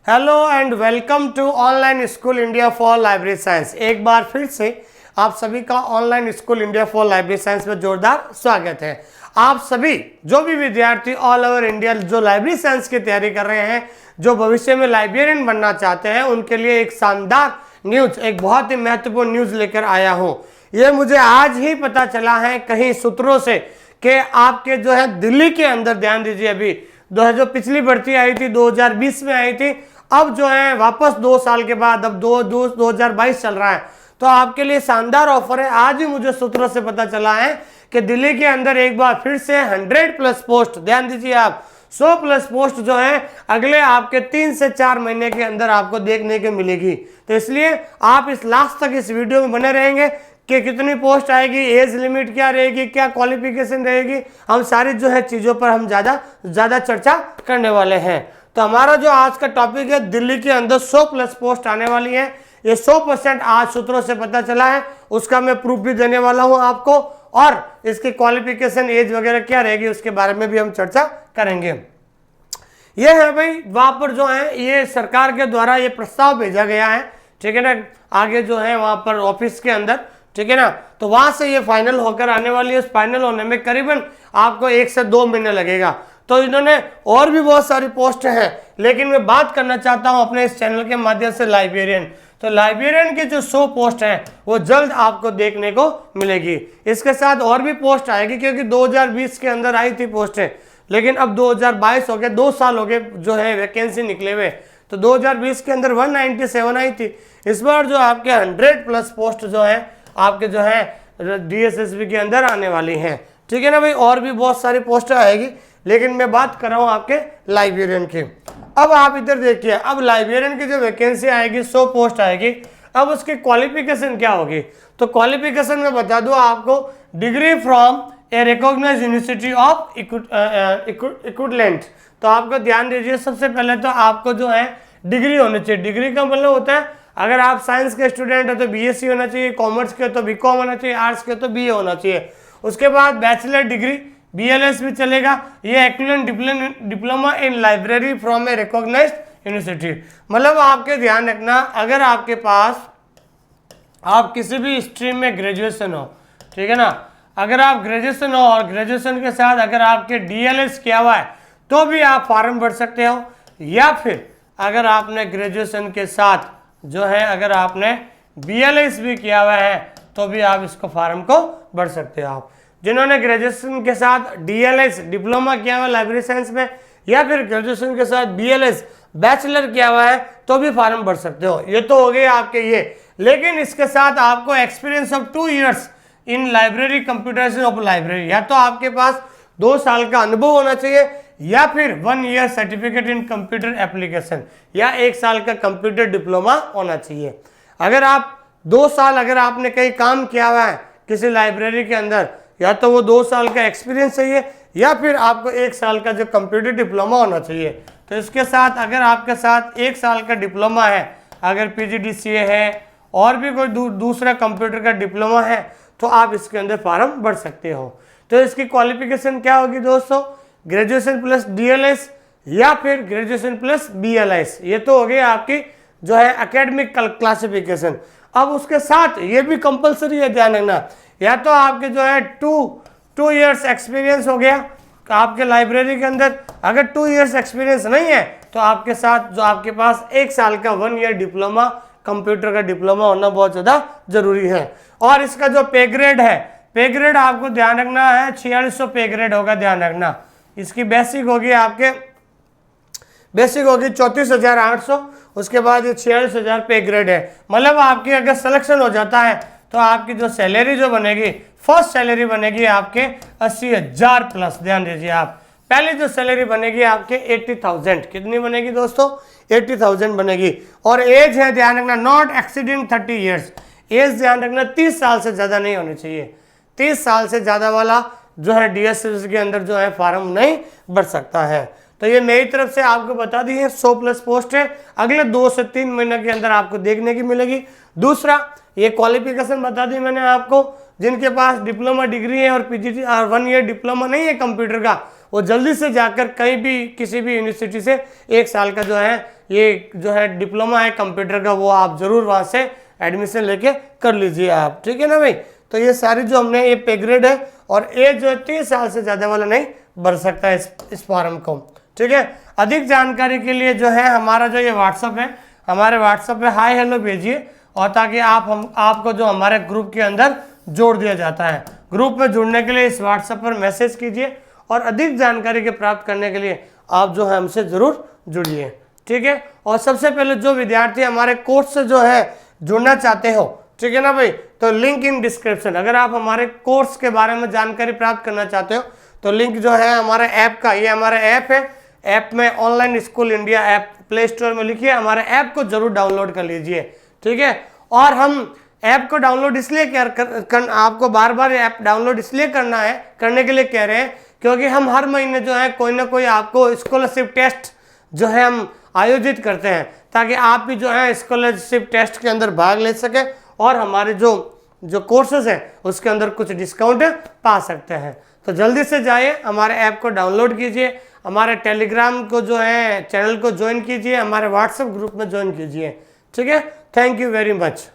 Hello and welcome to online school India for library science. एक बार फिर से आप सभी का online school India for library science में जोरदार स्वागत है। आप सभी जो भी विद्यार्थी ऑल ओवर इंडिया जो लाइब्रेरी साइंस की तैयारी कर रहे हैं, जो भविष्य में लाइब्रेरियन बनना चाहते हैं, उनके लिए एक शानदार न्यूज, एक बहुत ही महत्वपूर्ण न्यूज लेकर आया हूँ। ये मुझे आज ही पता चला है कहीं सूत्रों से कि आपके जो है दिल्ली के अंदर, ध्यान दीजिए, अभी जो पिछली भर्ती आई थी 2020 में आई थी, अब जो है वापस 2 साल के बाद अब 2022 चल रहा है, तो आपके लिए शानदार ऑफर है। आज ही मुझे सूत्रों से पता चला है कि दिल्ली के अंदर एक बार फिर से 100+ पोस्ट, ध्यान दीजिए आप, 100+ पोस्ट जो है अगले आपके 3 से 4 महीने के अंदर आपको देखने को मिलेगी। तो इसलिए आप इस लास्ट तक इस वीडियो में बने रहेंगे कि कितनी पोस्ट आएगी, एज लिमिट क्या रहेगी, क्या क्वालिफिकेशन रहेगी, हम सारी जो है चीज़ों पर हम ज़्यादा चर्चा करने वाले हैं। तो हमारा जो आज का टॉपिक है, दिल्ली के अंदर 100+ पोस्ट आने वाली है। ये 100% आज सूत्रों से पता चला है, उसका मैं प्रूफ भी देने वाला हूं आपको, और इसकी क्वालिफिकेशन एज वगैरह क्या रहेगी उसके बारे में भी हम चर्चा करेंगे। ये है भाई, वहां पर जो है ये सरकार के द्वारा ये प्रस्ताव भेजा गया है, ठीक है ना, आगे जो है वहां पर ऑफिस के अंदर, ठीक है ना, तो वहां से ये फाइनल होकर आने वाली है। फाइनल होने में करीबन आपको 1 से 2 महीने लगेगा। तो इन्होंने और भी बहुत सारी पोस्ट हैं, लेकिन मैं बात करना चाहता हूं अपने इस चैनल के माध्यम से लाइब्रेरियन। तो लाइब्रेरियन की जो 100 पोस्ट हैं वो जल्द आपको देखने को मिलेगी। इसके साथ और भी पोस्ट आएगी, क्योंकि 2020 के अंदर आई थी पोस्टें, लेकिन अब 2022 हो गए, 2 साल हो गए जो है वैकेंसी निकले हुए। तो 2020 के अंदर 197 आई थी। इस बार जो आपके 100+ पोस्ट जो है आपके जो है DSSB के अंदर आने वाली हैं, ठीक है ना भाई। और भी बहुत सारी पोस्ट आएगी, लेकिन मैं बात कर रहा हूं आपके लाइब्रेरियन की। अब आप इधर देखिए, अब लाइब्रेरियन की जो वैकेंसी आएगी, 100 पोस्ट आएगी, अब उसकी क्वालिफिकेशन क्या होगी। तो क्वालिफिकेशन में बता दूं आपको, degree from a recognised university of equivalent. तो आपको ध्यान दीजिए, सबसे पहले तो आपको जो है डिग्री होनी चाहिए। डिग्री का मतलब होता है, अगर आप साइंस के स्टूडेंट है तो BSc होना चाहिए, कॉमर्स के तो BCom होना चाहिए, आर्ट्स के तो BA होना चाहिए। उसके बाद बैचलर डिग्री, BLS भी चलेगा। ये equivalent diploma in library from a recognised university. मतलब आपके ध्यान रखना, अगर आपके पास आप किसी भी स्ट्रीम में ग्रेजुएशन हो, ठीक है ना, अगर आप ग्रेजुएशन हो और ग्रेजुएशन के साथ अगर आपके DLS किया हुआ है तो भी आप फॉर्म भर सकते हो, या फिर अगर आपने ग्रेजुएशन के साथ जो है अगर आपने BLS भी किया हुआ है तो भी आप इसको फॉर्म को भर सकते हो। आप जिन्होंने ग्रेजुएशन के साथ DLS डिप्लोमा किया हुआ लाइब्रेरी साइंस में, या फिर ग्रेजुएशन के साथ BLS बैचलर किया हुआ है तो भी फॉर्म भर सकते हो। ये तो हो गए आपके ये, लेकिन इसके साथ आपको experience of 2 years in library computation of library, या तो आपके पास 2 साल का अनुभव होना चाहिए, या फिर 1 year certificate in computer application, या 1 साल का कंप्यूटर डिप्लोमा होना चाहिए। अगर आप 2 साल अगर आपने कहीं काम किया हुआ है किसी लाइब्रेरी के अंदर, या तो वो 2 साल का एक्सपीरियंस चाहिए, या फिर आपको 1 साल का जो कंप्यूटर डिप्लोमा होना चाहिए। तो इसके साथ अगर आपके साथ 1 साल का डिप्लोमा है, अगर PGDCA है और भी कोई दूसरा कंप्यूटर का डिप्लोमा है, तो आप इसके अंदर फॉर्म भर सकते हो। तो इसकी क्वालिफिकेशन क्या होगी दोस्तों, ग्रेजुएशन प्लस DLS या फिर ग्रेजुएशन प्लस BLS। ये तो हो गई आपकी जो है एकेडमिक क्लासिफिकेशन। अब उसके साथ ये भी कंपलसरी है, ध्यान रखना, या तो आपके जो है 2 इयर्स एक्सपीरियंस हो गया आपके लाइब्रेरी के अंदर। अगर 2 इयर्स एक्सपीरियंस नहीं है तो आपके साथ जो आपके पास 1 साल का 1 ईयर डिप्लोमा, कंप्यूटर का डिप्लोमा होना बहुत ज़्यादा जरूरी है। और इसका जो पे ग्रेड है, पे ग्रेड आपको ध्यान रखना है 4600 पे ग्रेड होगा, ध्यान रखना। इसकी बेसिक होगी आपके, बेसिक होगी 34,800, उसके बाद ये 46,000 पे ग्रेड है। मतलब आपकी अगर सिलेक्शन हो जाता है तो आपकी जो सैलरी जो बनेगी, फर्स्ट सैलरी बनेगी आपके 80,000 प्लस। ध्यान दीजिए आप, पहली जो सैलरी बनेगी आपके 80,000, कितनी बनेगी दोस्तों, 80,000 बनेगी। और एज है, ध्यान रखना, नॉट एक्सीडिंग 30 ईयर्स। एज ध्यान रखना 30 साल से ज़्यादा नहीं होनी चाहिए। 30 साल से ज़्यादा वाला जो है DSS के अंदर जो है फॉर्म नहीं भर सकता है। तो ये मेरी तरफ से आपको बता दी है, 100+ पोस्ट है, अगले 2 से 3 महीने के अंदर आपको देखने की मिलेगी। दूसरा, ये क्वालिफिकेशन बता दी मैंने आपको, जिनके पास डिप्लोमा डिग्री है और PGD और 1 ईयर डिप्लोमा नहीं है कंप्यूटर का, वो जल्दी से जाकर कहीं भी किसी भी यूनिवर्सिटी से 1 साल का जो है ये जो है डिप्लोमा है कंप्यूटर का, वो आप ज़रूर वहाँ से एडमिशन लेके कर लीजिए आप, ठीक है ना भाई। तो ये सारी जो हमने ये पे ग्रेड है, और एज जो है 30 साल से ज़्यादा वाला नहीं भर सकता है इस फॉर्म को, ठीक है। अधिक जानकारी के लिए जो है हमारा जो ये व्हाट्सअप है, हमारे व्हाट्सअप पे हाय हेलो भेजिए, और ताकि आपको जो हमारे ग्रुप के अंदर जोड़ दिया जाता है। ग्रुप में जुड़ने के लिए इस व्हाट्सएप पर मैसेज कीजिए, और अधिक जानकारी के प्राप्त करने के लिए आप जो है हमसे ज़रूर जुड़िए, ठीक है। और सबसे पहले जो विद्यार्थी हमारे कोर्स से जो है जुड़ना चाहते हो, ठीक है ना भाई, तो लिंक इन डिस्क्रिप्शन, अगर आप हमारे कोर्स के बारे में जानकारी प्राप्त करना चाहते हो तो लिंक जो है हमारे ऐप का, ये हमारा ऐप है, ऐप में online school India app play store में लिखिए, हमारे ऐप को जरूर डाउनलोड कर लीजिए, ठीक है। और हम ऐप को डाउनलोड इसलिए आपको बार बार ऐप डाउनलोड इसलिए करने के लिए कह रहे हैं क्योंकि हम हर महीने जो है कोई ना कोई आपको स्कॉलरशिप टेस्ट जो है हम आयोजित करते हैं, ताकि आप भी जो है स्कॉलरशिप टेस्ट के अंदर भाग ले सके और हमारे जो कोर्सेज हैं उसके अंदर कुछ डिस्काउंट पा सकते हैं। तो जल्दी से जाइए, हमारे ऐप को डाउनलोड कीजिए, हमारे टेलीग्राम को जो है चैनल को ज्वाइन कीजिए, हमारे व्हाट्सएप ग्रुप में ज्वाइन कीजिए, ठीक है। Thank you very much.